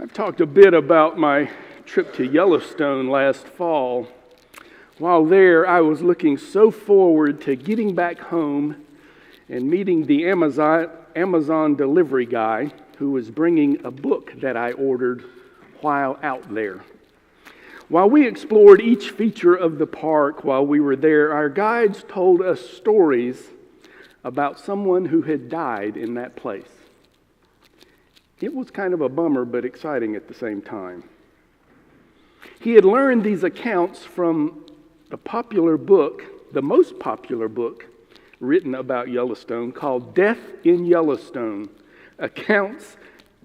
I've talked a bit about my trip to Yellowstone last fall. While there, I was looking so forward to getting back home and meeting the Amazon delivery guy who was bringing a book that I ordered while out there. While we explored each feature of the park while we were there, our guides told us stories about someone who had died in that place. It was kind of a bummer, but exciting at the same time. He had learned these accounts from the most popular book written about Yellowstone called Death in Yellowstone: Accounts,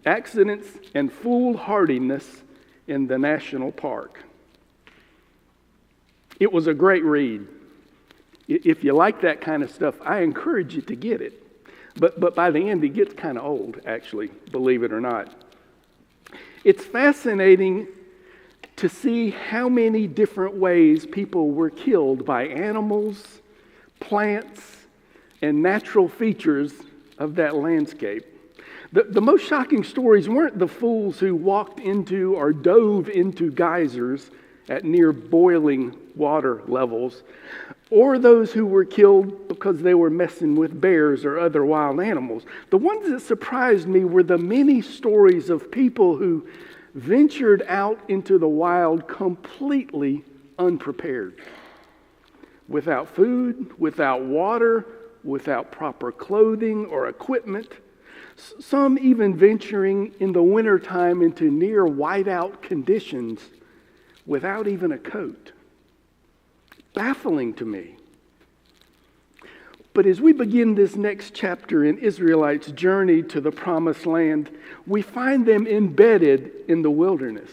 Accidents, and Foolhardiness in the National Park. It was a great read. If you like that kind of stuff, I encourage you to get it. But by the end, it gets kind of old, actually, believe it or not. It's fascinating to see how many different ways people were killed by animals, plants, and natural features of that landscape. The most shocking stories weren't the fools who walked into or dove into geysers at near boiling water levels, or those who were killed because they were messing with bears or other wild animals. The ones that surprised me were the many stories of people who ventured out into the wild completely unprepared, without food, without water, without proper clothing or equipment, some even venturing in the wintertime into near whiteout conditions without even a coat. Baffling to me. But as we begin this next chapter in Israelites' journey to the Promised Land, we find them embedded in the wilderness.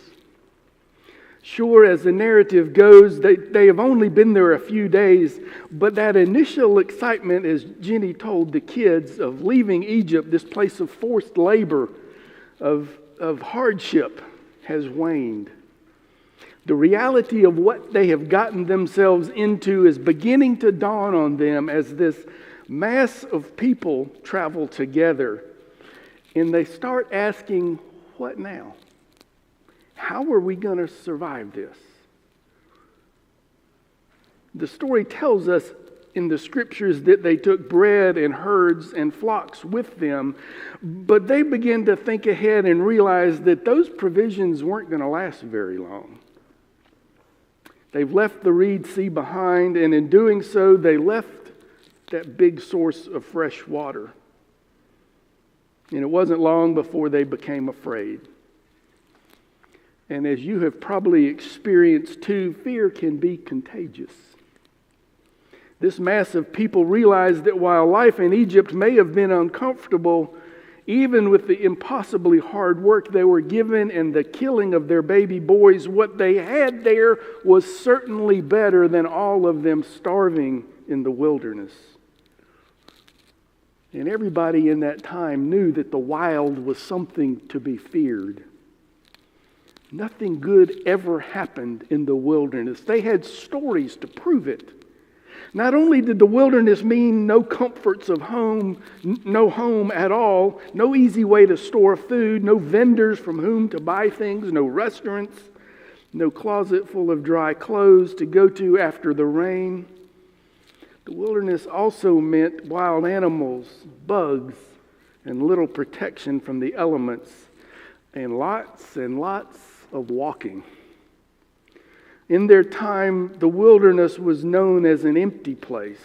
Sure, as the narrative goes, they have only been there a few days, but that initial excitement, as Jenny told the kids, of leaving Egypt, this place of forced labor, of hardship, has waned. The reality of what they have gotten themselves into is beginning to dawn on them as this mass of people travel together. And they start asking, what now? How are we going to survive this? The story tells us in the scriptures that they took bread and herds and flocks with them, but they began to think ahead and realize that those provisions weren't going to last very long. They've left the Reed Sea behind, and in doing so, they left that big source of fresh water. And it wasn't long before they became afraid. And as you have probably experienced too, fear can be contagious. This mass of people realized that while life in Egypt may have been uncomfortable, even with the impossibly hard work they were given and the killing of their baby boys, what they had there was certainly better than all of them starving in the wilderness. And everybody in that time knew that the wild was something to be feared. Nothing good ever happened in the wilderness. They had stories to prove it. Not only did the wilderness mean no comforts of home, no home at all, no easy way to store food, no vendors from whom to buy things, no restaurants, no closet full of dry clothes to go to after the rain. The wilderness also meant wild animals, bugs, and little protection from the elements, and lots of walking. In their time, the wilderness was known as an empty place.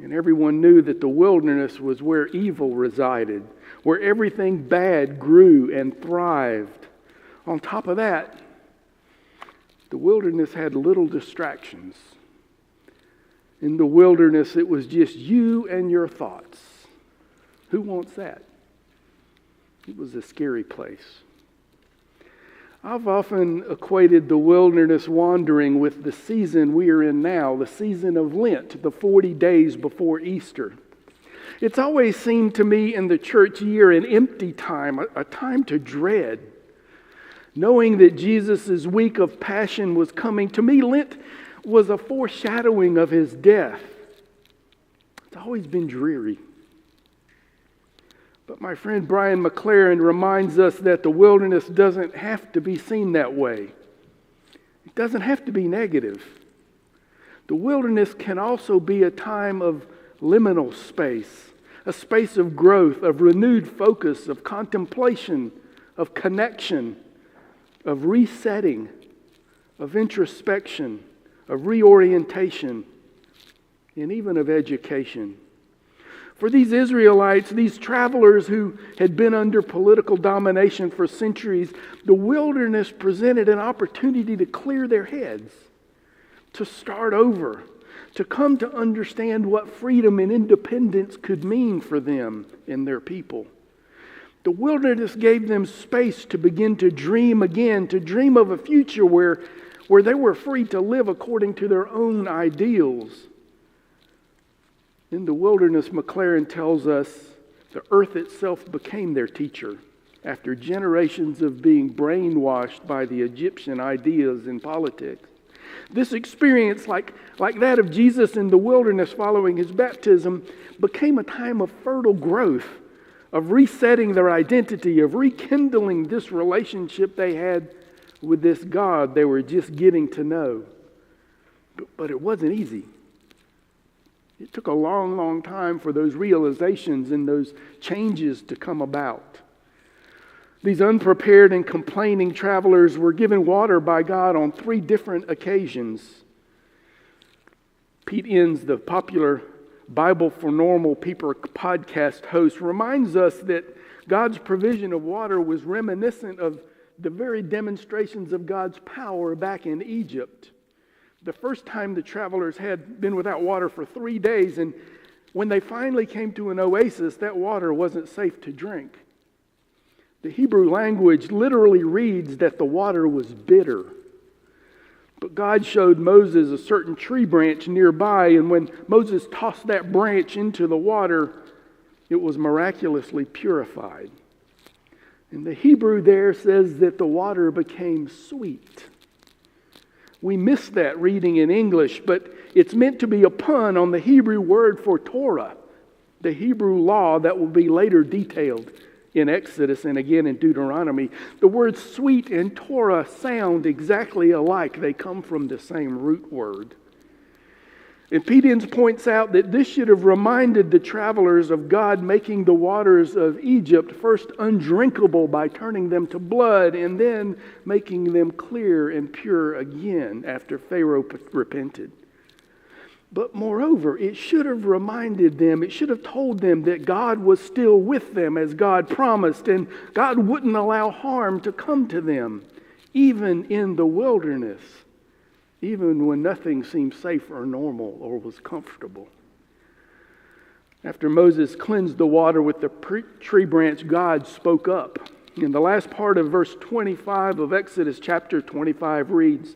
And everyone knew that the wilderness was where evil resided, where everything bad grew and thrived. On top of that, the wilderness had little distractions. In the wilderness, it was just you and your thoughts. Who wants that? It was a scary place. I've often equated the wilderness wandering with the season we are in now, the season of Lent, the 40 days before Easter. It's always seemed to me in the church year an empty time, a time to dread. Knowing that Jesus' week of passion was coming, to me Lent was a foreshadowing of his death. It's always been dreary. But My friend Brian McLaren reminds us that the wilderness doesn't have to be seen that way. It doesn't have to be negative. The wilderness can also be a time of liminal space, a space of growth, of renewed focus, of contemplation, of connection, of resetting, of introspection, of reorientation, and even of education. For these Israelites, these travelers who had been under political domination for centuries, the wilderness presented an opportunity to clear their heads, to start over, to come to understand what freedom and independence could mean for them and their people. The wilderness gave them space to begin to dream again, to dream of a future where they were free to live according to their own ideals. In the wilderness, McLaren tells us, the earth itself became their teacher after generations of being brainwashed by the Egyptian ideas and politics. This experience, like that of Jesus in the wilderness following his baptism, became a time of fertile growth, of resetting their identity, of rekindling this relationship they had with this God they were just getting to know. But it wasn't easy. It took a long, long time for those realizations and those changes to come about. These unprepared and complaining travelers were given water by God on 3 different occasions. Pete Enns, the popular Bible for Normal People podcast host, reminds us that God's provision of water was reminiscent of the very demonstrations of God's power back in Egypt. The first time the travelers had been without water for 3 days, and when they finally came to an oasis, that water wasn't safe to drink. The Hebrew language literally reads that the water was bitter. But God showed Moses a certain tree branch nearby, and when Moses tossed that branch into the water, it was miraculously purified. And the Hebrew there says that the water became sweet. We miss that reading in English, but it's meant to be a pun on the Hebrew word for Torah, the Hebrew law that will be later detailed in Exodus and again in Deuteronomy. The words sweet and Torah sound exactly alike. They come from the same root word. And Pete Enns points out that this should have reminded the travelers of God making the waters of Egypt first undrinkable by turning them to blood and then making them clear and pure again after Pharaoh repented. But moreover, it should have reminded them, it should have told them that God was still with them as God promised, and God wouldn't allow harm to come to them, even in the wilderness. Even when nothing seemed safe or normal or was comfortable. After Moses cleansed the water with the tree branch, God spoke up. In the last part of verse 25 of Exodus chapter 25 reads,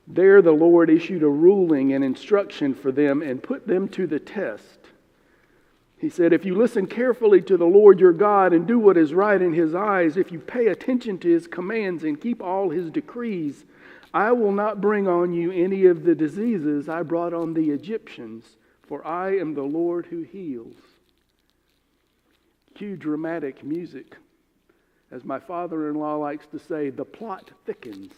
"There the Lord issued a ruling and instruction for them and put them to the test. He said, if you listen carefully to the Lord your God and do what is right in his eyes, if you pay attention to his commands and keep all his decrees, I will not bring on you any of the diseases I brought on the Egyptians, for I am the Lord who heals." Cue dramatic music. As my father-in-law likes to say, the plot thickens.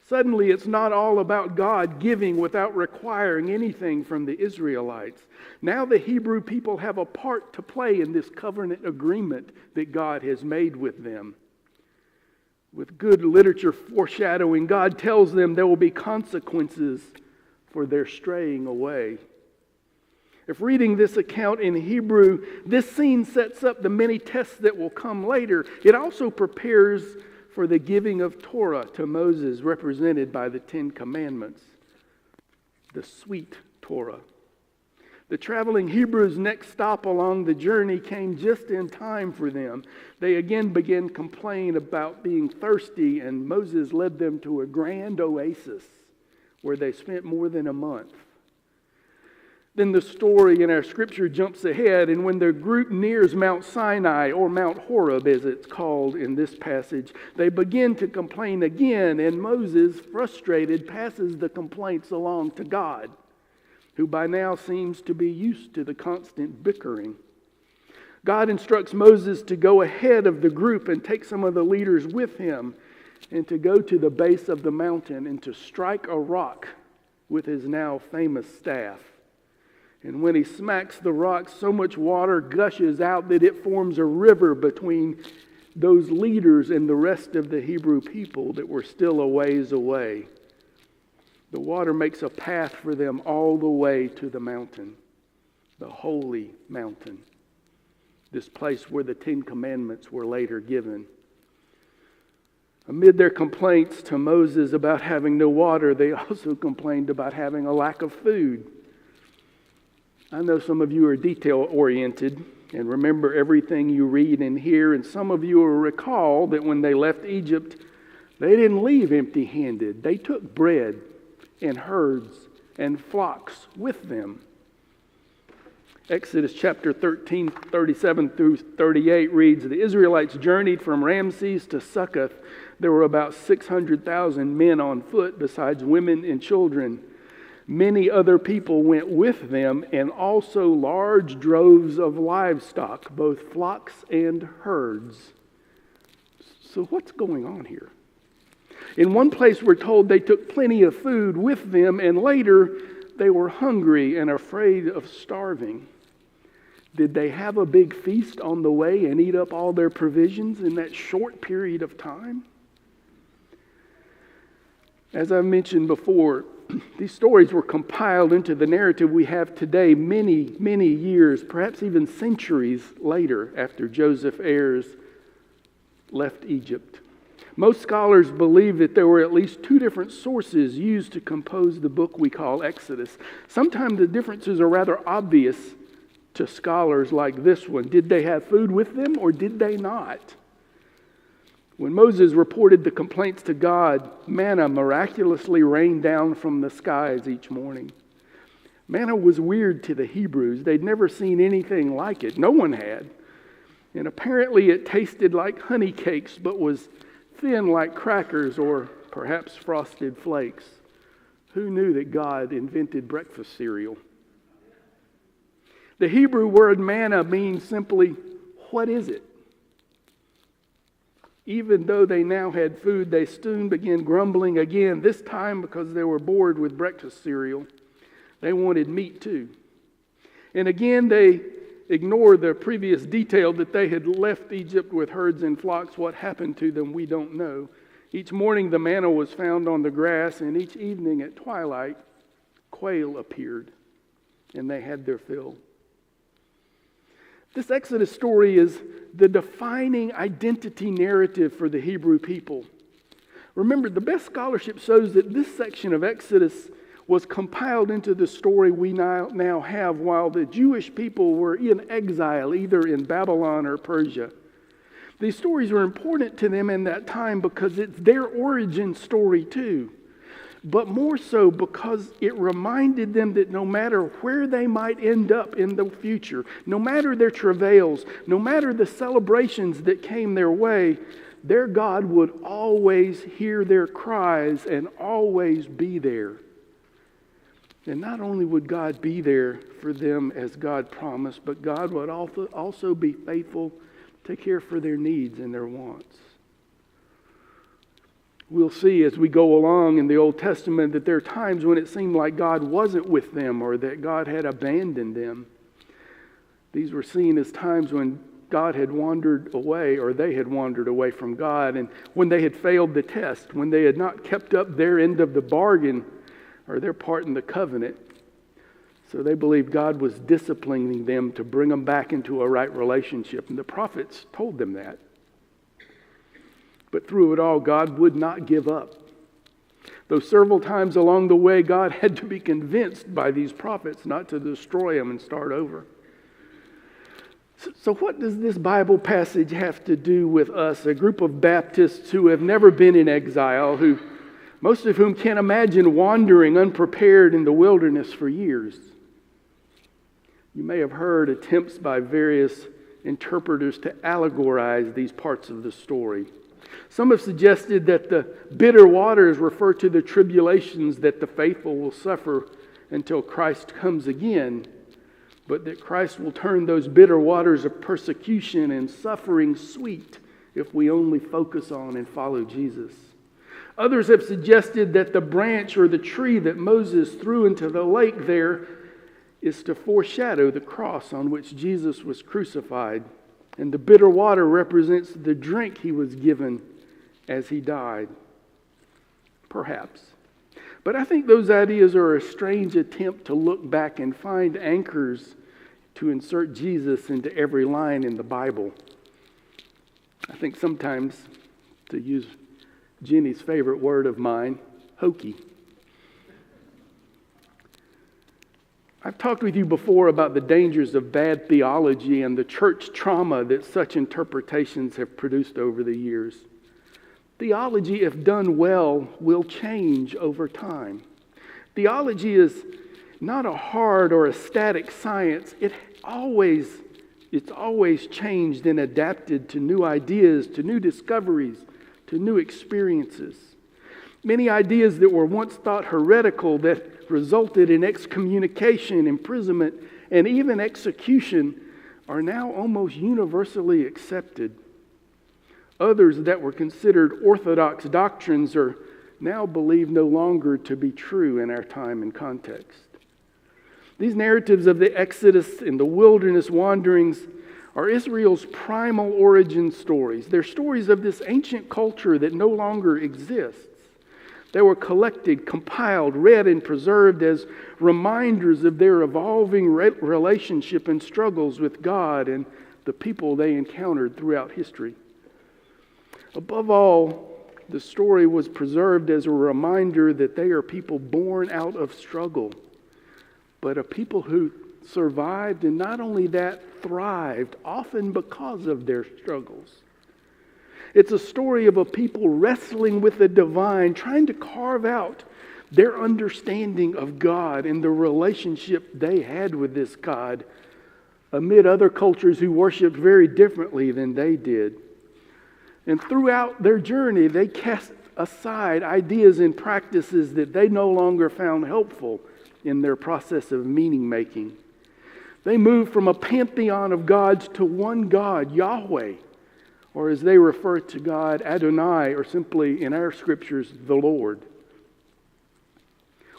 Suddenly, it's not all about God giving without requiring anything from the Israelites. Now the Hebrew people have a part to play in this covenant agreement that God has made with them. With good literature foreshadowing, God tells them there will be consequences for their straying away. If reading this account in Hebrew, this scene sets up the many tests that will come later. It also prepares for the giving of Torah to Moses, represented by the 10 Commandments, the sweet Torah. The traveling Hebrews' next stop along the journey came just in time for them. They again began complaining about being thirsty, and Moses led them to a grand oasis where they spent more than a month. Then the story in our scripture jumps ahead, and when the group nears Mount Sinai, or Mount Horeb as it's called in this passage, they begin to complain again, and Moses, frustrated, passes the complaints along to God, who by now seems to be used to the constant bickering. God instructs Moses to go ahead of the group and take some of the leaders with him and to go to the base of the mountain and to strike a rock with his now famous staff. And when he smacks the rock, so much water gushes out that it forms a river between those leaders and the rest of the Hebrew people that were still a ways away. The water makes a path for them all the way to the mountain, the holy mountain, this place where the Ten Commandments were later given. Amid their complaints to Moses about having no water, they also complained about having a lack of food. I know some of you are detail-oriented and remember everything you read and hear, and some of you will recall that when they left Egypt, they didn't leave empty-handed. They took bread and herds and flocks with them. Exodus chapter 13, 37 through 38 reads, "The Israelites journeyed from Ramses to Succoth. There were about 600,000 men on foot, besides women and children. Many other people went with them, and also large droves of livestock, both flocks and herds." So what's going on here? In one place we're told they took plenty of food with them, and later they were hungry and afraid of starving. Did they have a big feast on the way and eat up all their provisions in that short period of time? As I mentioned before, these stories were compiled into the narrative we have today many, many years, perhaps even centuries later after Joseph heirs left Egypt. Most scholars believe that there were at least two different sources used to compose the book we call Exodus. Sometimes the differences are rather obvious to scholars like this one. Did they have food with them or did they not? When Moses reported the complaints to God, manna miraculously rained down from the skies each morning. Manna was weird to the Hebrews. They'd never seen anything like it. No one had. And apparently it tasted like honey cakes, but was thin like crackers or perhaps frosted flakes. Who knew that God invented breakfast cereal? The Hebrew word manna means simply, what is it? Even though they now had food, they soon began grumbling again, this time because they were bored with breakfast cereal. They wanted meat too. And again, they ignored the previous detail that they had left Egypt with herds and flocks. What happened to them, we don't know. Each morning the manna was found on the grass, and each evening at twilight, quail appeared, and they had their fill. This Exodus story is the defining identity narrative for the Hebrew people. Remember, the best scholarship shows that this section of Exodus was compiled into the story we now have while the Jewish people were in exile, either in Babylon or Persia. These stories were important to them in that time because it's their origin story too. But more so because it reminded them that no matter where they might end up in the future, no matter their travails, no matter the celebrations that came their way, their God would always hear their cries and always be there. And not only would God be there for them as God promised, but God would also be faithful to care for their needs and their wants. We'll see as we go along in the Old Testament that there are times when it seemed like God wasn't with them or that God had abandoned them. These were seen as times when God had wandered away or they had wandered away from God, and when they had failed the test, when they had not kept up their end of the bargain or their part in the covenant. So they believed God was disciplining them to bring them back into a right relationship, and the prophets told them that. But through it all, God would not give up. Though several times along the way, God had to be convinced by these prophets not to destroy them and start over. So what does this Bible passage have to do with us, a group of Baptists who have never been in exile, who most of whom can't imagine wandering unprepared in the wilderness for years? You may have heard attempts by various interpreters to allegorize these parts of the story. Some have suggested that the bitter waters refer to the tribulations that the faithful will suffer until Christ comes again. but that Christ will turn those bitter waters of persecution and suffering sweet if we only focus on and follow Jesus. Others have suggested that the branch or the tree that Moses threw into the lake there is to foreshadow the cross on which Jesus was crucified, and the bitter water represents the drink he was given as he died. Perhaps. But I think those ideas are a strange attempt to look back and find anchors to insert Jesus into every line in the Bible. I think sometimes, to use Jenny's favorite word of mine, hokey. I've talked with you before about the dangers of bad theology and the church trauma that such interpretations have produced over the years. Theology, if done well, will change over time. Theology is not a hard or a static science. It's always changed and adapted to new ideas, to new discoveries, to new experiences. Many ideas that were once thought heretical that resulted in excommunication, imprisonment, and even execution are now almost universally accepted. Others that were considered orthodox doctrines are now believed no longer to be true in our time and context. These narratives of the Exodus and the wilderness wanderings are Israel's primal origin stories. They're stories of this ancient culture that no longer exists. They were collected, compiled, read, and preserved as reminders of their evolving relationship and struggles with God and the people they encountered throughout history. Above all, the story was preserved as a reminder that they are people born out of struggle, but a people who survived and not only that, thrived, often because of their struggles. It's a story of a people wrestling with the divine, trying to carve out their understanding of God and the relationship they had with this God amid other cultures who worshiped very differently than they did. And throughout their journey, they cast aside ideas and practices that they no longer found helpful in their process of meaning making. They moved from a pantheon of gods to one God, Yahweh, or as they refer to God, Adonai, or simply in our scriptures, the Lord.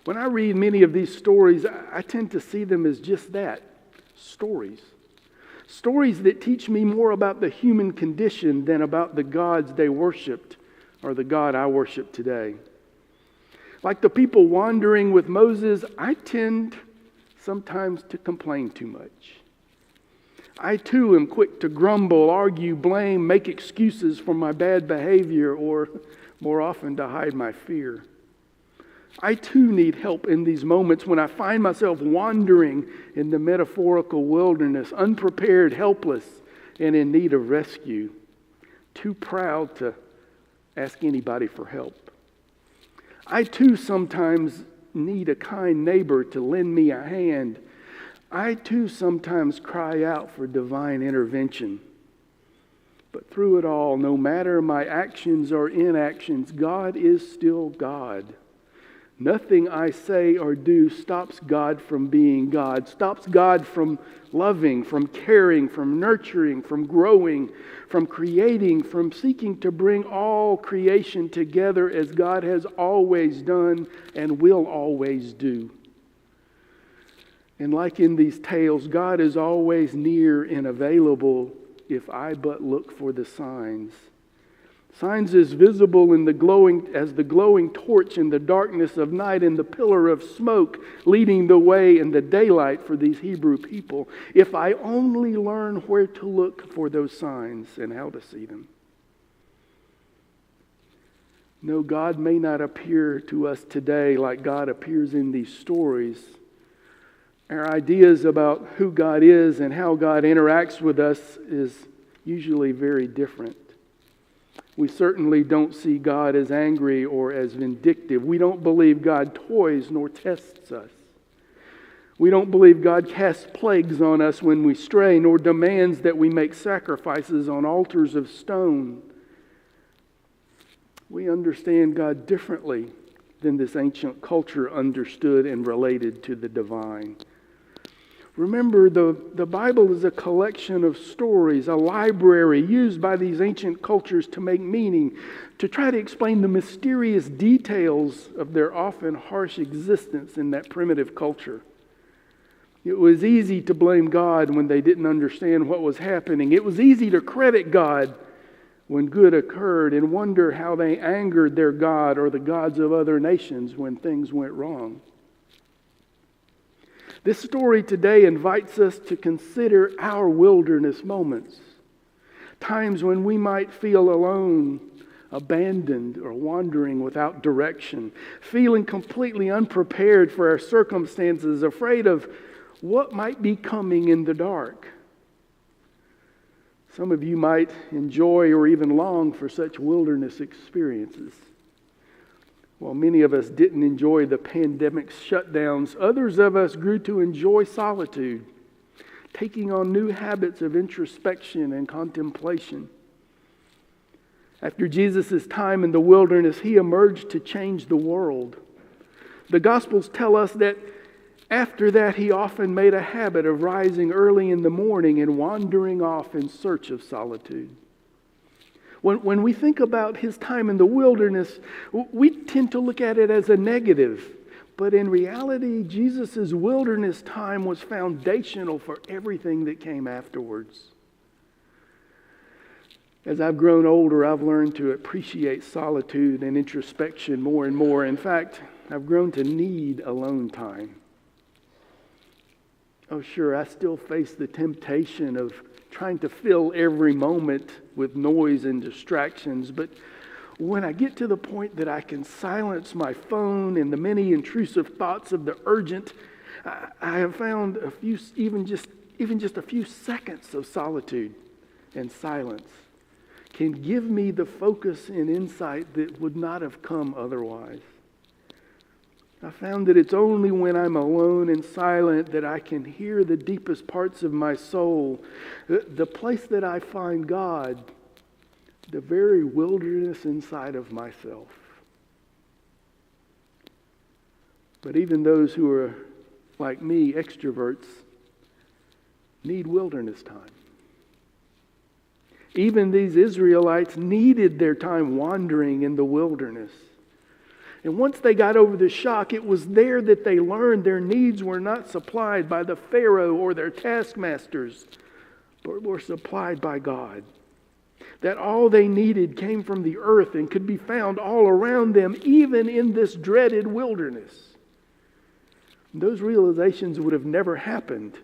When I read many of these stories, I tend to see them as just that, stories. Stories that teach me more about the human condition than about the gods they worshipped or the God I worship today. Like the people wandering with Moses, I tend sometimes to complain too much. I too am quick to grumble, argue, blame, make excuses for my bad behavior, or more often to hide my fear. I too need help in these moments when I find myself wandering in the metaphorical wilderness, unprepared, helpless, and in need of rescue. Too proud to ask anybody for help. I too sometimes need a kind neighbor to lend me a hand. I too sometimes cry out for divine intervention. But through it all, no matter my actions or inactions, God is still God. Nothing I say or do stops God from being God, stops God from loving, from caring, from nurturing, from growing, from creating, from seeking to bring all creation together as God has always done and will always do. And like in these tales, God is always near and available if I but look for the signs. Signs as visible in the glowing torch in the darkness of night and the pillar of smoke leading the way in the daylight for these Hebrew people. If I only learn where to look for those signs and how to see them. No, God may not appear to us today like God appears in these stories. Our ideas about who God is and how God interacts with us is usually very different. We certainly don't see God as angry or as vindictive. We don't believe God toys nor tests us. We don't believe God casts plagues on us when we stray, nor demands that we make sacrifices on altars of stone. We understand God differently than this ancient culture understood and related to the divine. Remember, the Bible is a collection of stories, a library used by these ancient cultures to make meaning, to try to explain the mysterious details of their often harsh existence in that primitive culture. It was easy to blame God when they didn't understand what was happening. It was easy to credit God when good occurred and wonder how they angered their God or the gods of other nations when things went wrong. This story today invites us to consider our wilderness moments, times when we might feel alone, abandoned, or wandering without direction, feeling completely unprepared for our circumstances, afraid of what might be coming in the dark. Some of you might enjoy or even long for such wilderness experiences. While many of us didn't enjoy the pandemic's shutdowns, others of us grew to enjoy solitude, taking on new habits of introspection and contemplation. After Jesus' time in the wilderness, he emerged to change the world. The Gospels tell us that after that, he often made a habit of rising early in the morning and wandering off in search of solitude. When we think about his time in the wilderness, we tend to look at it as a negative. But in reality, Jesus' wilderness time was foundational for everything that came afterwards. As I've grown older, I've learned to appreciate solitude and introspection more and more. In fact, I've grown to need alone time. Oh, sure, I still face the temptation of trying to fill every moment with noise and distractions. But when I get to the point that I can silence my phone and the many intrusive thoughts of the urgent, I have found even just a few seconds of solitude and silence can give me the focus and insight that would not have come otherwise. I found that it's only when I'm alone and silent that I can hear the deepest parts of my soul, the place that I find God, the very wilderness inside of myself. But even those who are, like me, extroverts, need wilderness time. Even these Israelites needed their time wandering in the wilderness. And once they got over the shock, it was there that they learned their needs were not supplied by the Pharaoh or their taskmasters, but were supplied by God. That all they needed came from the earth and could be found all around them, even in this dreaded wilderness. Those realizations would have never happened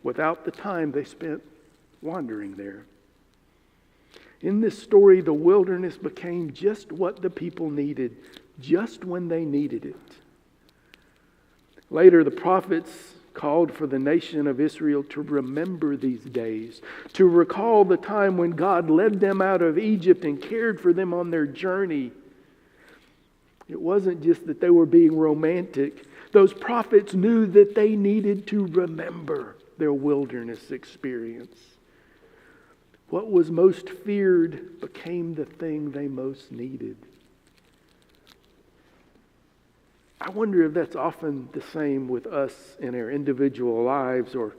without the time they spent wandering there. In this story, the wilderness became just what the people needed, just when they needed it. Later, the prophets called for the nation of Israel to remember these days, to recall the time when God led them out of Egypt and cared for them on their journey. It wasn't just that they were being romantic. Those prophets knew that they needed to remember their wilderness experience. What was most feared became the thing they most needed. I wonder if that's often the same with us in our individual lives, or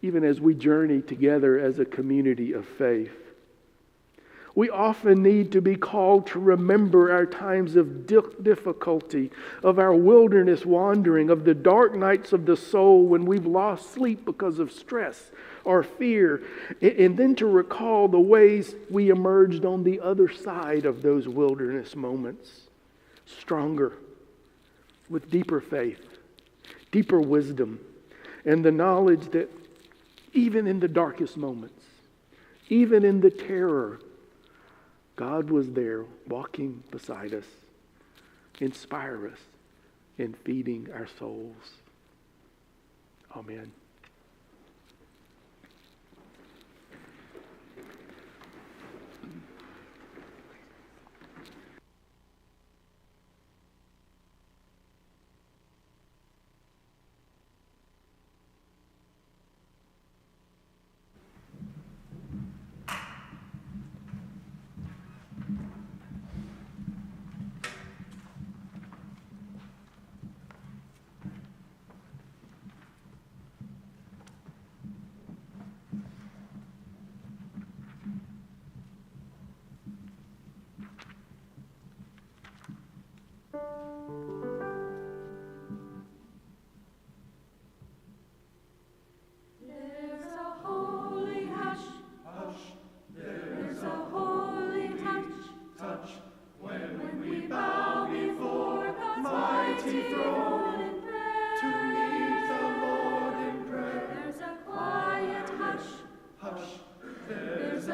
even as we journey together as a community of faith. We often need to be called to remember our times of difficulty, of our wilderness wandering, of the dark nights of the soul when we've lost sleep because of stress or fear, and then to recall the ways we emerged on the other side of those wilderness moments, stronger, with deeper faith, deeper wisdom, and the knowledge that even in the darkest moments, even in the terror, God was there walking beside us, inspire us, and feeding our souls. Amen.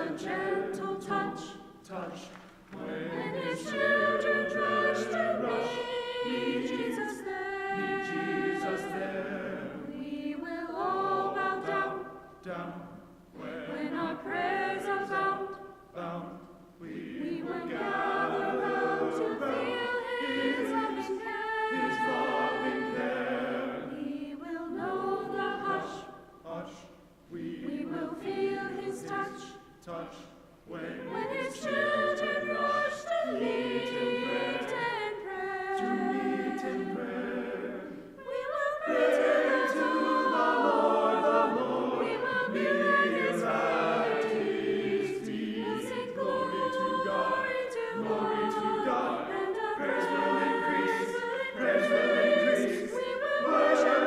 a gentle touch, when his children rush to meet Jesus there. We will all bow down, when our prayers are found. We will gather round to feel his loving care. We will know the hush. We will feel his touch. When his children rush to meet in prayer. We will pray to the Lord. We will be his majesty. We'll sing glory to God. And a praise will increase. We will worship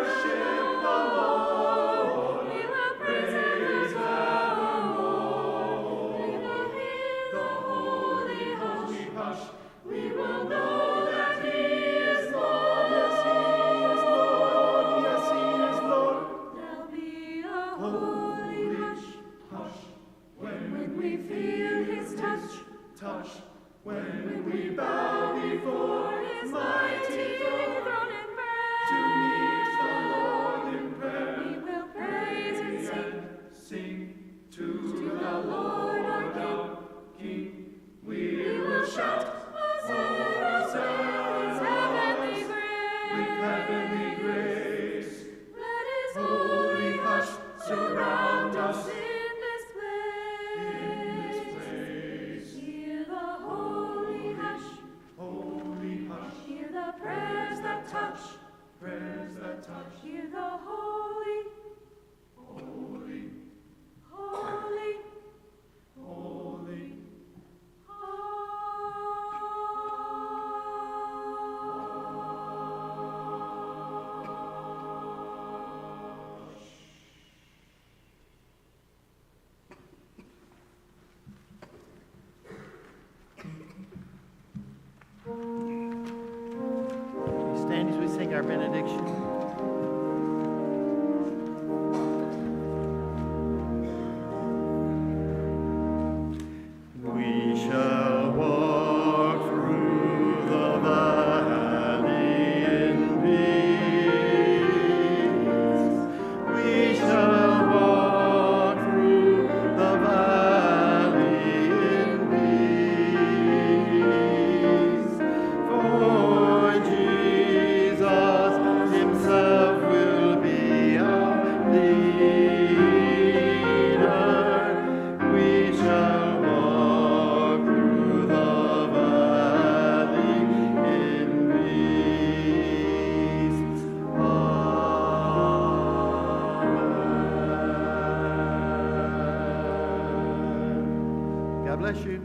the Lord. We will praise him evermore. We will hear the holy hush. We will know that he is Lord. Yes, he is Lord. There'll be a holy hush. When we feel his touch. When we bow before his mighty throne in prayer. To meet the Lord in prayer. We will praise and sing to the Lord our King. We will shout Hosanna, with heavenly grace. Let his holy hush surround us in this place. Hear the holy hush. Hear the prayers that touch. Hear the holy, holy. We stand as we sing our benediction. We shall walk through the valley in peace. We shall walk through the valley in peace. For Jesus himself will be our leader. We shall walk through the valley in peace. Amen. God bless you.